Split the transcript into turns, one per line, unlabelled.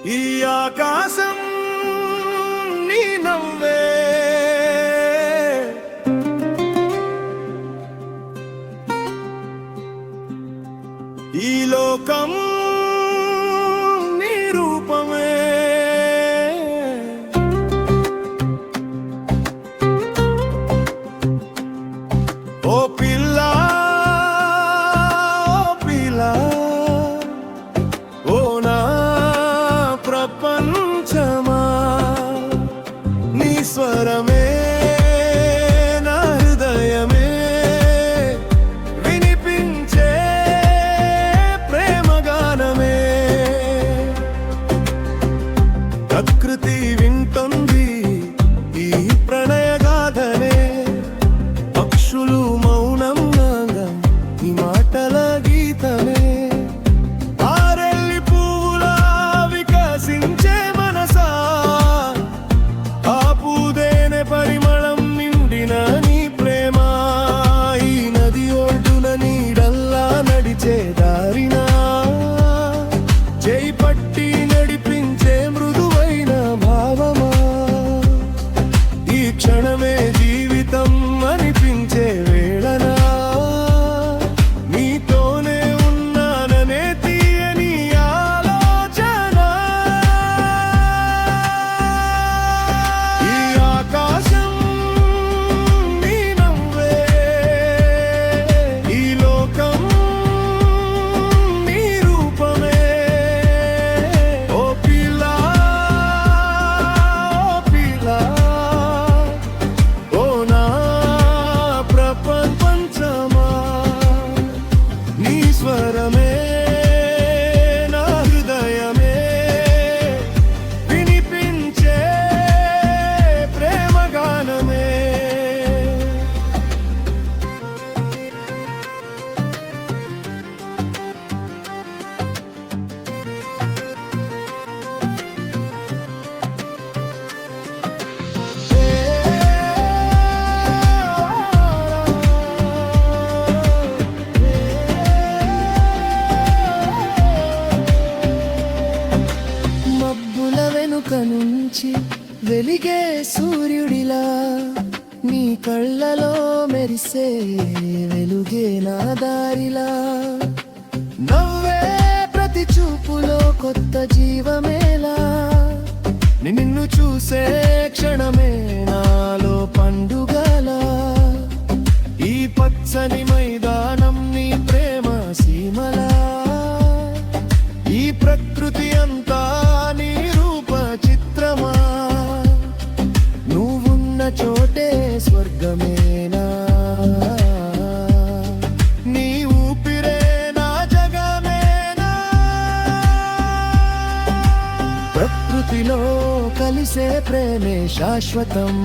ఈ ఆకాశం నీ నవ్వే, ఈ లోకం నీ రూపమే. ఓ పిల్ల ఓ పిల్ల, ఓ నా ప్రపంచమా, నీ స్వరమే నా హృదయమే వినిపించే ప్రేమగానమే. ప్రకృతి వింటుంది ఈ ప్రణయగాథనే, పక్షులు మౌనంగా ఈ మాటల గీతమే. పరిమళం నిండిన నీ ప్రేమ, ఈ నది ఒడ్డున నీడల్లా నడిచే దారినా చేయి పట్టి నడిపించే మృదువైన భావమా. ఈ క్షణమే జీవితం అనిపించే వేళనా, నీతోనే ఉన్నాననే తీయని ఆలోచన. ఈ ఆకాశం నీ నవ్వే, ఈ లోకం నీ రూపమే. ఓ పిల్ల ఓ పిల్ల, ఓ నా ప్రపంచమా, నీ స్వరమే నా హృదయమే వినిపించే ప్రేమగానమే. మబ్బుల వెనుక నుంచి వెలిగే సూర్యుడిలా, నీ కళ్ళలో మెరిసే వెలుగే నా దారిలా. నవ్వే ప్రతి చూపులో కొత్త జీవమేలా, నిన్ను చూసే క్షణమే నాలో పండుగలా. ఈ పచ్చని మైదానం నీ ప్రేమ సీమలా, ఈ ప్రకృతి అంతా నీ రూప చిత్రమా. నువ్వున్న చోటే స్వర్గమేనా, నీ ఊపిరే నా జగమేనా. ప్రకృతిలో కలిసే ప్రేమే శాశ్వతం.